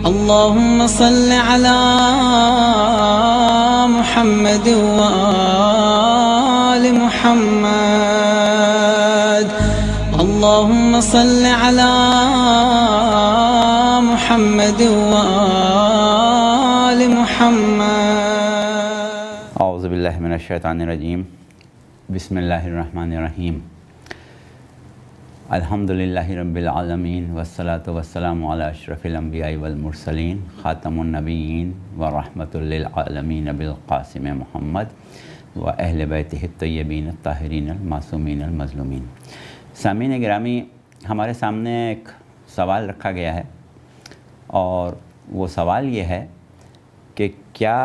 اللهم صل على محمد وآل محمد. اللهم صل على محمد وآل محمد. اعوذ باللہ من الشیطان الرجیم. بسم اللہ الرحمن الرحیم. الحمدللہ رب العالمین والصلاة والسلام علی اشرف الانبیاء والمرسلین خاتم النبیین ورحمۃ للعالمین بالقاسم محمد و اہل بیتہ الطیبین الطاہرین المعصومین المظلومین. سامعین گرامی، ہمارے سامنے ایک سوال رکھا گیا ہے اور وہ سوال یہ ہے کہ کیا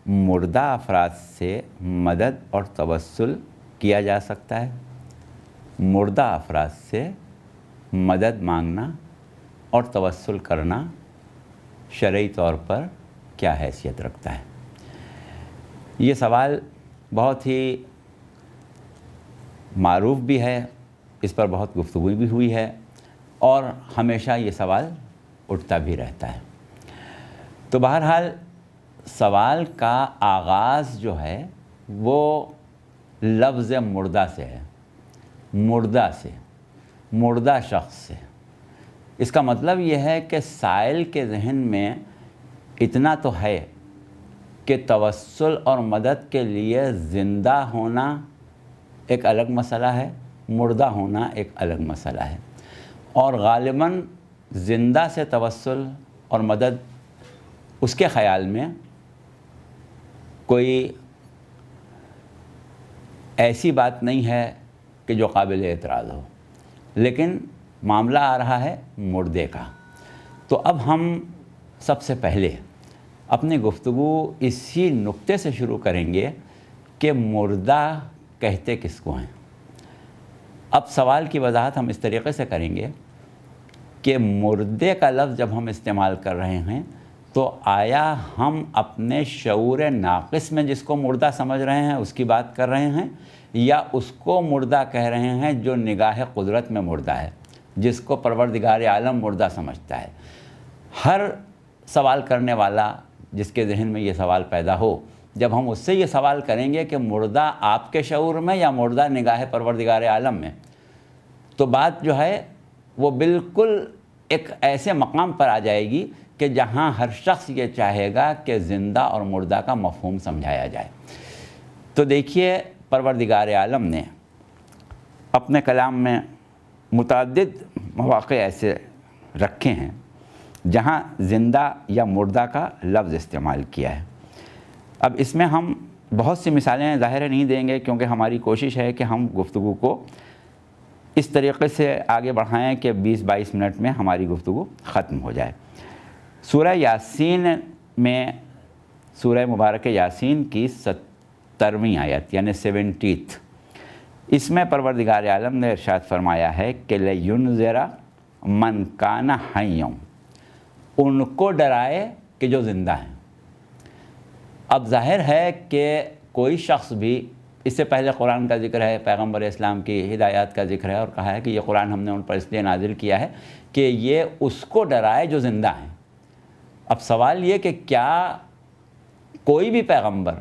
مردہ افراد سے مدد اور توسل کیا جا سکتا ہے؟ مردہ افراد سے مدد مانگنا اور توسل کرنا شرعی طور پر کیا حیثیت رکھتا ہے؟ یہ سوال بہت ہی معروف بھی ہے، اس پر بہت گفتگو بھی ہوئی ہے اور ہمیشہ یہ سوال اٹھتا بھی رہتا ہے. تو بہرحال سوال کا آغاز جو ہے وہ لفظ مردہ سے ہے، مردہ سے، مردہ شخص سے. اس کا مطلب یہ ہے کہ سائل کے ذہن میں اتنا تو ہے کہ توسل اور مدد کے لیے زندہ ہونا ایک الگ مسئلہ ہے، مردہ ہونا ایک الگ مسئلہ ہے. اور غالباً زندہ سے توسل اور مدد اس کے خیال میں کوئی ایسی بات نہیں ہے کہ جو قابل اعتراض ہو، لیکن معاملہ آ رہا ہے مردے کا. تو اب ہم سب سے پہلے اپنی گفتگو اسی نقطے سے شروع کریں گے کہ مردہ کہتے کس کو ہیں. اب سوال کی وضاحت ہم اس طریقے سے کریں گے کہ مردے کا لفظ جب ہم استعمال کر رہے ہیں تو آیا ہم اپنے شعور ناقص میں جس کو مردہ سمجھ رہے ہیں اس کی بات کر رہے ہیں، یا اس کو مردہ کہہ رہے ہیں جو نگاہ قدرت میں مردہ ہے، جس کو پروردگار عالم مردہ سمجھتا ہے؟ ہر سوال کرنے والا جس کے ذہن میں یہ سوال پیدا ہو، جب ہم اس سے یہ سوال کریں گے کہ مردہ آپ کے شعور میں یا مردہ نگاہ پروردگار عالم میں، تو بات جو ہے وہ بالکل ایک ایسے مقام پر آ جائے گی کہ جہاں ہر شخص یہ چاہے گا کہ زندہ اور مردہ کا مفہوم سمجھایا جائے. تو دیکھیے، پروردگار عالم نے اپنے کلام میں متعدد مواقع ایسے رکھے ہیں جہاں زندہ یا مردہ کا لفظ استعمال کیا ہے. اب اس میں ہم بہت سی مثالیں ظاہر نہیں دیں گے کیونکہ ہماری کوشش ہے کہ ہم گفتگو کو اس طریقے سے آگے بڑھائیں کہ 20-22 منٹ میں ہماری گفتگو ختم ہو جائے. سورہ یاسین میں، سورہ مبارک یاسین کی 70ویں آیت یعنی 70th، اس میں پروردگار عالم نے ارشاد فرمایا ہے کہ لِيُنذِرَ مَنْ كَانَ حَيًّا، ان کو ڈرائے کہ جو زندہ ہیں. اب ظاہر ہے کہ کوئی شخص بھی، اس سے پہلے قرآن کا ذکر ہے، پیغمبر اسلام کی ہدایات کا ذکر ہے اور کہا ہے کہ یہ قرآن ہم نے ان پر اس لیے نازل کیا ہے کہ یہ اس کو ڈرائے جو زندہ ہیں. اب سوال یہ کہ کیا کوئی بھی پیغمبر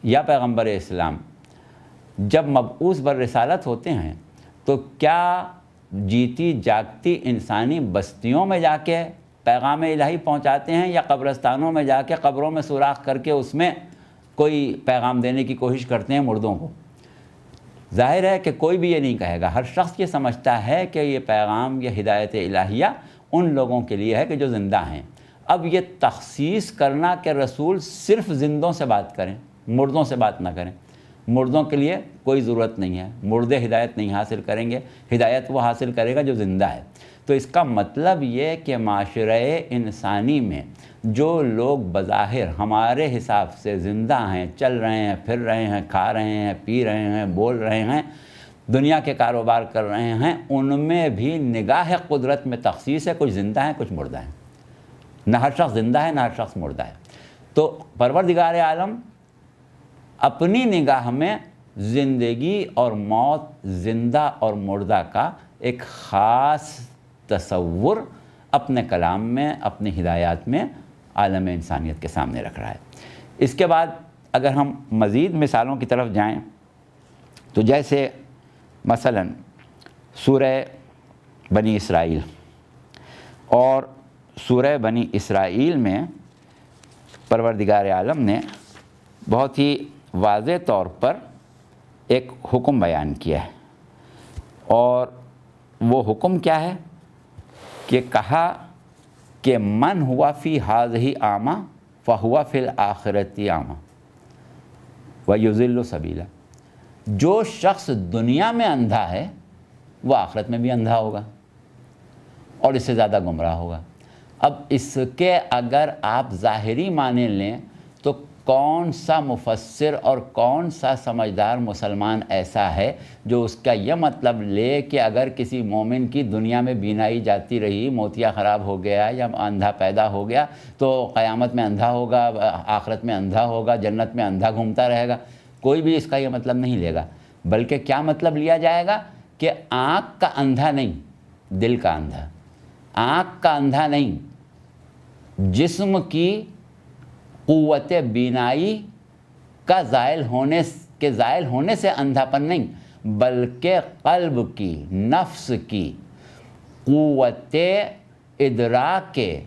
یا پیغمبر اسلام جب مبعوث بالرسالت ہوتے ہیں تو کیا جیتی جاگتی انسانی بستیوں میں جا کے پیغام الہی پہنچاتے ہیں یا قبرستانوں میں جا کے قبروں میں سوراخ کر کے اس میں کوئی پیغام دینے کی کوشش کرتے ہیں مردوں کو؟ ظاہر ہے کہ کوئی بھی یہ نہیں کہے گا. ہر شخص یہ سمجھتا ہے کہ یہ پیغام، یہ ہدایت الہیہ ان لوگوں کے لیے ہے کہ جو زندہ ہیں. اب یہ تخصیص کرنا کہ رسول صرف زندوں سے بات کریں، مردوں سے بات نہ کریں، مردوں کے لیے کوئی ضرورت نہیں ہے. مردے ہدایت نہیں حاصل کریں گے، ہدایت وہ حاصل کرے گا جو زندہ ہے. تو اس کا مطلب یہ کہ معاشرے انسانی میں جو لوگ بظاہر ہمارے حساب سے زندہ ہیں، چل رہے ہیں، پھر رہے ہیں، کھا رہے ہیں، پی رہے ہیں، بول رہے ہیں، دنیا کے کاروبار کر رہے ہیں، ان میں بھی نگاہ قدرت میں تخصیص ہے. کچھ زندہ ہیں، کچھ مردہ ہیں. نہ ہر شخص زندہ ہے، نہ ہر شخص مردہ ہے. تو پروردگار عالم اپنی نگاہ میں زندگی اور موت، زندہ اور مردہ کا ایک خاص تصور اپنے کلام میں، اپنی ہدایات میں عالم انسانیت کے سامنے رکھ رہا ہے۔ اس کے بعد اگر ہم مزید مثالوں کی طرف جائیں تو جیسے مثلا سورہ بنی اسرائیل، اور سورہ بنی اسرائیل میں پروردگار عالم نے بہت ہی واضح طور پر ایک حکم بیان کیا ہے، اور وہ حکم کیا ہے کہ کہا کہ من ہوا فی ہذہ اعمی فہوا فی الآخرۃ اعمی ویضل سبیلا، جو شخص دنیا میں اندھا ہے وہ آخرت میں بھی اندھا ہوگا اور اس سے زیادہ گمراہ ہوگا۔ اب اس کے اگر آپ ظاہری معنی لیں تو کون سا مفسر اور کون سا سمجھدار مسلمان ایسا ہے جو اس کا یہ مطلب لے کہ اگر کسی مومن کی دنیا میں بینائی جاتی رہی، موتیا خراب ہو گیا یا اندھا پیدا ہو گیا تو قیامت میں اندھا ہوگا، آخرت میں اندھا ہوگا، جنت میں اندھا گھومتا رہے گا؟ کوئی بھی اس کا یہ مطلب نہیں لے گا، بلکہ کیا مطلب لیا جائے گا کہ آنکھ کا اندھا نہیں، دل کا اندھا، آنکھ کا اندھا نہیں، جسم کی قوت بینائی کا زائل ہونے سے اندھا پن نہیں، بلکہ قلب کی، نفس کی قوت ادراک کے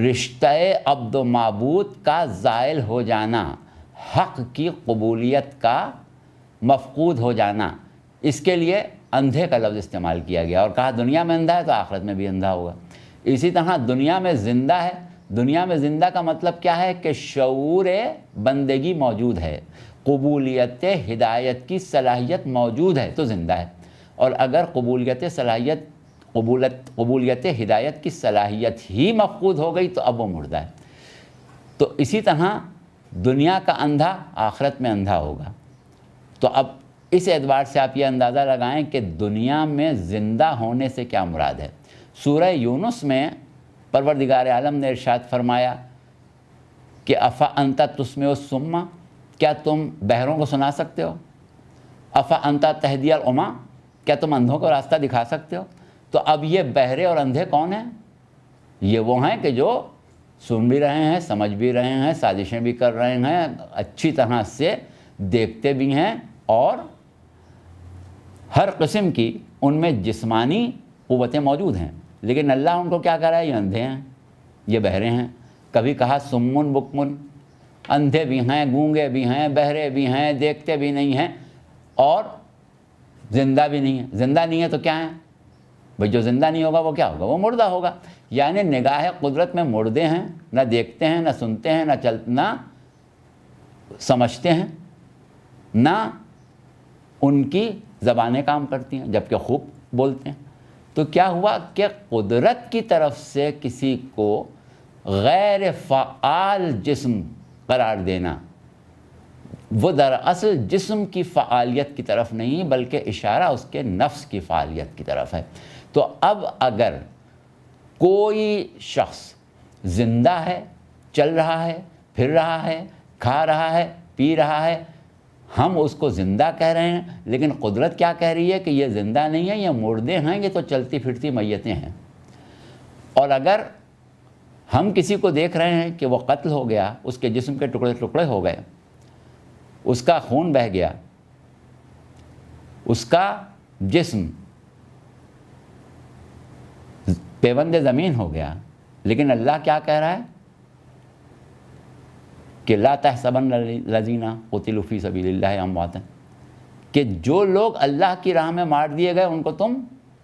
رشتہ عبد و معبود کا زائل ہو جانا، حق کی قبولیت کا مفقود ہو جانا، اس کے لیے اندھے کا لفظ استعمال کیا گیا اور کہا دنیا میں اندھا ہے تو آخرت میں بھی اندھا ہوگا۔ اسی طرح دنیا میں زندہ ہے، دنیا میں زندہ کا مطلب کیا ہے کہ شعور بندگی موجود ہے، قبولیت ہدایت کی صلاحیت موجود ہے تو زندہ ہے، اور اگر قبولیت ہدایت کی صلاحیت ہی مفقود ہو گئی تو اب وہ مردہ ہے۔ تو اسی طرح دنیا کا اندھا آخرت میں اندھا ہوگا۔ تو اب اس اعتبار سے آپ یہ اندازہ لگائیں کہ دنیا میں زندہ ہونے سے کیا مراد ہے۔ سورہ یونس میں پروردگار عالم نے ارشاد فرمایا کہ افا انت تسمع الصم، کیا تم بہروں کو سنا سکتے ہو؟ افا انت تہدی العمی، کیا تم اندھوں کو راستہ دکھا سکتے ہو؟ تو اب یہ بہرے اور اندھے کون ہیں؟ یہ وہ ہیں کہ جو سن بھی رہے ہیں، سمجھ بھی رہے ہیں، سازشیں بھی کر رہے ہیں، اچھی طرح سے دیکھتے بھی ہیں، اور ہر قسم کی ان میں جسمانی قوتیں موجود ہیں، لیکن اللہ ان کو کیا کر رہا ہے؟ یہ اندھے ہیں، یہ بہرے ہیں۔ کبھی کہا سمن بکمن، اندھے بھی ہیں، گونگے بھی ہیں، بہرے بھی ہیں، دیکھتے بھی نہیں ہیں اور زندہ بھی نہیں ہیں۔ زندہ نہیں ہے تو کیا ہیں بھئی؟ جو زندہ نہیں ہوگا وہ کیا ہوگا؟ وہ مردہ ہوگا۔ یعنی نگاہ قدرت میں مردے ہیں، نہ دیکھتے ہیں، نہ سنتے ہیں، نہ سمجھتے ہیں، نہ ان کی زبانیں کام کرتی ہیں جبکہ خوب بولتے ہیں۔ تو کیا ہوا کہ قدرت کی طرف سے کسی کو غیر فعال جسم قرار دینا، وہ دراصل جسم کی فعالیت کی طرف نہیں بلکہ اشارہ اس کے نفس کی فعالیت کی طرف ہے۔ تو اب اگر کوئی شخص زندہ ہے، چل رہا ہے، پھر رہا ہے، کھا رہا ہے، پی رہا ہے، ہم اس کو زندہ کہہ رہے ہیں، لیکن قدرت کیا کہہ رہی ہے کہ یہ زندہ نہیں ہے، یہ مردے ہیں، یہ تو چلتی پھرتی میتیں ہیں۔ اور اگر ہم کسی کو دیکھ رہے ہیں کہ وہ قتل ہو گیا، اس کے جسم کے ٹکڑے ٹکڑے ہو گئے، اس کا خون بہہ گیا، اس کا جسم پیوند زمین ہو گیا، لیکن اللہ کیا کہہ رہا ہے کہ لا تحسبن الذین قتلوا فی سبیل اللہ امواتا، کہ جو لوگ اللہ کی راہ میں مار دیے گئے ان کو تم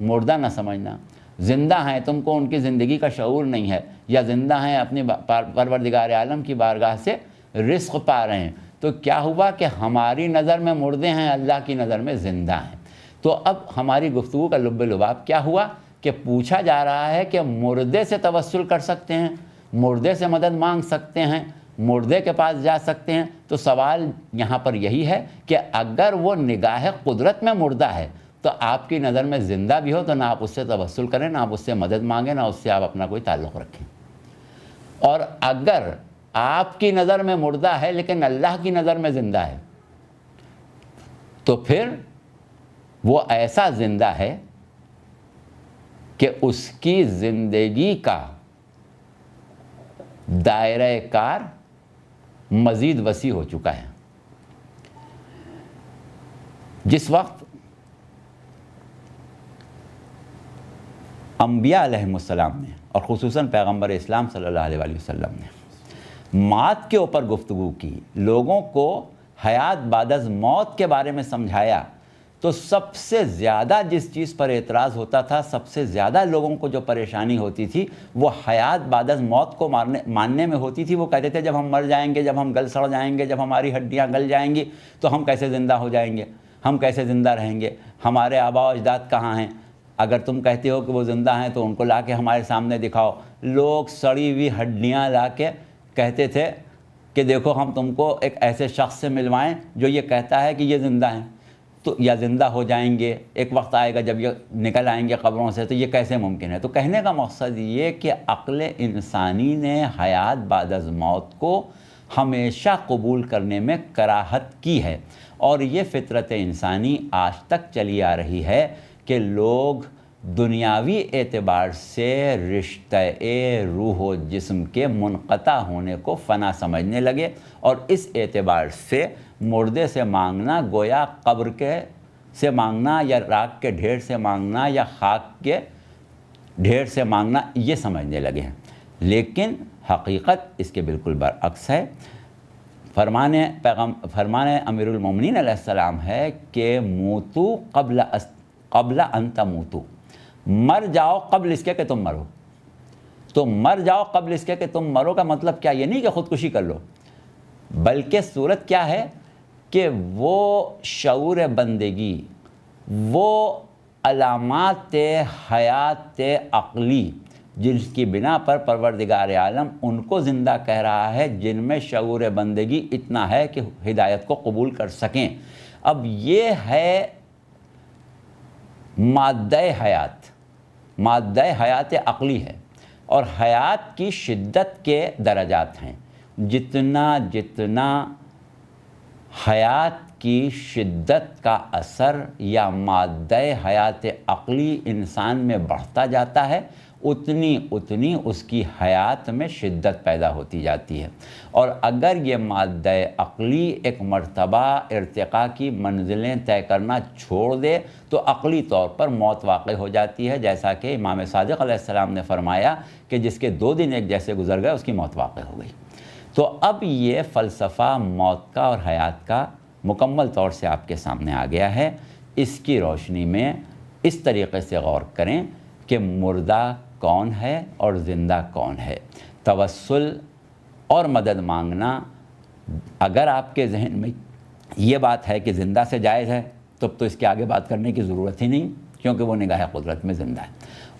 مردہ نہ سمجھنا، زندہ ہیں، تم کو ان کی زندگی کا شعور نہیں ہے، یا زندہ ہیں، اپنی پروردگار عالم کی بارگاہ سے رزق پا رہے ہیں۔ تو کیا ہوا کہ ہماری نظر میں مردے ہیں، اللہ کی نظر میں زندہ ہیں۔ تو اب ہماری گفتگو کا لب لباب کیا ہوا کہ پوچھا جا رہا ہے کہ مردے سے توسل کر سکتے ہیں، مردے سے مدد مانگ سکتے ہیں، مردے کے پاس جا سکتے ہیں۔ تو سوال یہاں پر یہی ہے کہ اگر وہ نگاہ قدرت میں مردہ ہے تو آپ کی نظر میں زندہ بھی ہو تو نہ آپ اس سے توسل کریں، نہ آپ اس سے مدد مانگیں، نہ اس سے آپ اپنا کوئی تعلق رکھیں۔ اور اگر آپ کی نظر میں مردہ ہے لیکن اللہ کی نظر میں زندہ ہے تو پھر وہ ایسا زندہ ہے کہ اس کی زندگی کا دائرہ کار مزید وسیع ہو چکا ہے۔ جس وقت انبیاء علیہم السلام نے اور خصوصاً پیغمبر اسلام صلی اللہ علیہ وآلہ وسلم نے موت کے اوپر گفتگو کی، لوگوں کو حیات بعد از موت کے بارے میں سمجھایا، تو سب سے زیادہ جس چیز پر اعتراض ہوتا تھا، سب سے زیادہ لوگوں کو جو پریشانی ہوتی تھی وہ حیات بعد از موت کو ماننے میں ہوتی تھی۔ وہ کہتے تھے جب ہم مر جائیں گے، جب ہم گل سڑ جائیں گے، جب ہماری ہڈیاں گل جائیں گی تو ہم کیسے زندہ ہو جائیں گے، ہم کیسے زندہ رہیں گے، ہمارے آباء و اجداد کہاں ہیں؟ اگر تم کہتے ہو کہ وہ زندہ ہیں تو ان کو لا کے ہمارے سامنے دکھاؤ۔ لوگ سڑی ہوئی ہڈیاں لا کے کہتے تھے کہ دیکھو ہم تم کو ایک ایسے شخص سے ملوائیں جو یہ کہتا ہے کہ یہ زندہ ہیں، تو یا زندہ ہو جائیں گے، ایک وقت آئے گا جب یہ نکل آئیں گے قبروں سے، تو یہ کیسے ممکن ہے؟ تو کہنے کا مقصد یہ کہ عقل انسانی نے حیات بعد از موت کو ہمیشہ قبول کرنے میں کراہت کی ہے، اور یہ فطرت انسانی آج تک چلی آ رہی ہے کہ لوگ دنیاوی اعتبار سے رشتہ روح و جسم کے منقطع ہونے کو فنا سمجھنے لگے، اور اس اعتبار سے مردے سے مانگنا گویا قبر کے سے مانگنا یا راکھ کے ڈھیر سے مانگنا یا خاک کے ڈھیر سے مانگنا یہ سمجھنے لگے ہیں۔ لیکن حقیقت اس کے بالکل برعکس ہے۔ فرمان امیر المومنین علیہ السلام ہے کہ موتو قبل ان تموتو، مر جاؤ قبل اس کے کہ تم مرو۔ تو مر جاؤ قبل اس کے کہ تم مرو کا مطلب کیا؟ یہ نہیں کہ خودکشی کر لو، بلکہ صورت کیا ہے کہ وہ شعور بندگی، وہ علامات حیات عقلی جن کی بنا پر پروردگار عالم ان کو زندہ کہہ رہا ہے، جن میں شعور بندگی اتنا ہے کہ ہدایت کو قبول کر سکیں۔ اب یہ ہے مادہ حیات عقلی ہے، اور حیات کی شدت کے درجات ہیں۔ جتنا حیات کی شدت کا اثر یا مادہ حیات عقلی انسان میں بڑھتا جاتا ہے، اتنی اس کی حیات میں شدت پیدا ہوتی جاتی ہے۔ اور اگر یہ مادہ عقلی ایک مرتبہ ارتقاء کی منزلیں طے کرنا چھوڑ دے تو عقلی طور پر موت واقع ہو جاتی ہے، جیسا کہ امام صادق علیہ السلام نے فرمایا کہ جس کے 2 دن ایک جیسے گزر گئے اس کی موت واقع ہو گئی۔ تو اب یہ فلسفہ موت کا اور حیات کا مکمل طور سے آپ کے سامنے آ گیا ہے۔ اس کی روشنی میں اس طریقے سے غور کریں کہ مردہ کون ہے اور زندہ کون ہے۔ توسل اور مدد مانگنا، اگر آپ کے ذہن میں یہ بات ہے کہ زندہ سے جائز ہے تب تو اس کے آگے بات کرنے کی ضرورت ہی نہیں، کیونکہ وہ نگاہ قدرت میں زندہ ہے۔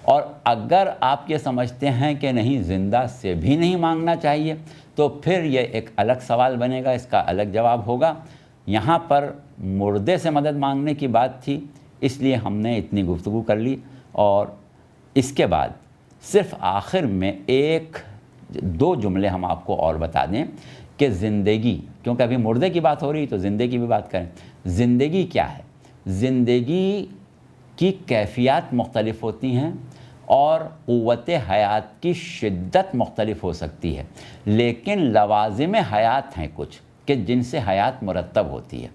اور اگر آپ یہ سمجھتے ہیں کہ نہیں زندہ سے بھی نہیں مانگنا چاہیے، تو پھر یہ ایک الگ سوال بنے گا، اس کا الگ جواب ہوگا۔ یہاں پر مردے سے مدد مانگنے کی بات تھی، اس لیے ہم نے اتنی گفتگو کر لی، اور اس کے بعد صرف آخر میں 1-2 جملے ہم آپ کو اور بتا دیں کہ زندگی، کیونکہ ابھی مردے کی بات ہو رہی تو زندگی کی بھی بات کریں۔ زندگی کیا ہے؟ زندگی کی کیفیات مختلف ہوتی ہیں اور قوت حیات کی شدت مختلف ہو سکتی ہے، لیکن لوازم حیات ہیں کچھ کہ جن سے حیات مرتب ہوتی ہے۔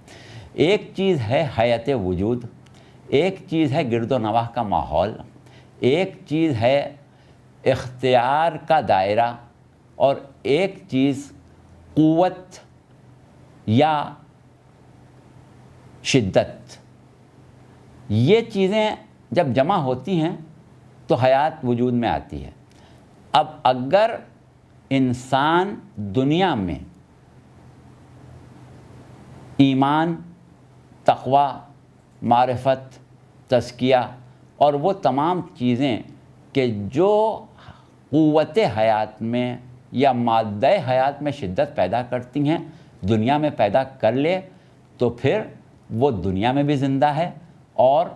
ایک چیز ہے حیات وجود، ایک چیز ہے گرد و نواح کا ماحول، ایک چیز ہے اختیار کا دائرہ، اور ایک چیز قوت یا شدت۔ یہ چیزیں جب جمع ہوتی ہیں تو حیات وجود میں آتی ہے۔ اب اگر انسان دنیا میں ایمان، تقوی، معرفت، تزکیہ اور وہ تمام چیزیں کہ جو قوت حیات میں یا مادہ حیات میں شدت پیدا کرتی ہیں دنیا میں پیدا کر لے، تو پھر وہ دنیا میں بھی زندہ ہے اور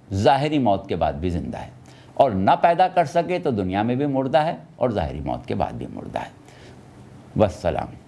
ظاہری موت کے بعد بھی زندہ ہے، اور نہ پیدا کر سکے تو دنیا میں بھی مردہ ہے اور ظاہری موت کے بعد بھی مردہ ہے۔ والسلام۔